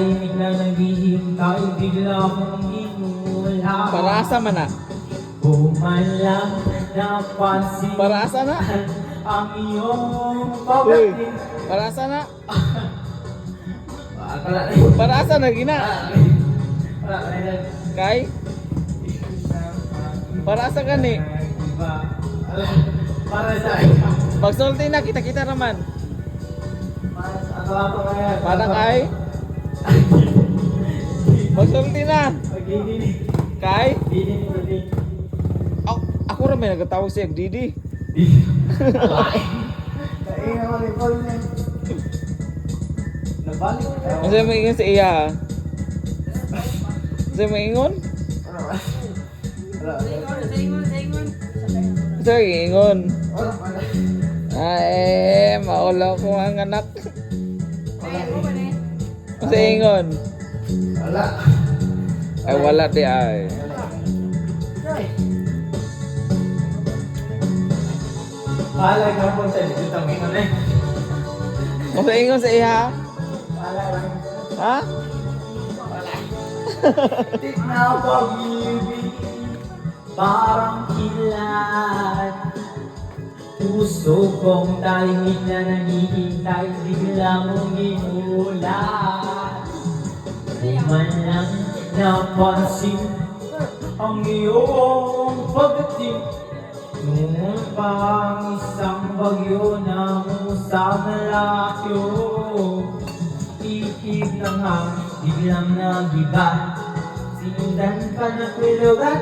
tahimik na naghihintay, bigla mong inula. Para asa man na? Bumalang napansin Para asa na? ang iyong Uy, pagdating. para asa na? Akala Para asa na gina? Kay? Para asa gani? Para sa Pagsulti na kita-kita raman. Para kaya. Para kay? Pagsulti na. Kay? Ako ra may nagatawag siya Didi. Nabalik. Kasi maingon sa iya. Kasi maingon? Kasi maingon. Ay, maulaw ko ang anak. Kasi ingon. Wala. Ay, wala di ay. Wala ka po sa dito mingon eh. Kasi ingon sa iya. Wala lang. Ha? Tik na pag-ibig, parang kilat. Puso kong tahimik na naghihintay, bigla mong inulat. Di man lang napansin ang iyong pagdating. Noon pa ang isang bagyo na musang lakyo. Iib ng hangin, biglang nagiba. Sinundan ka na kwilugan,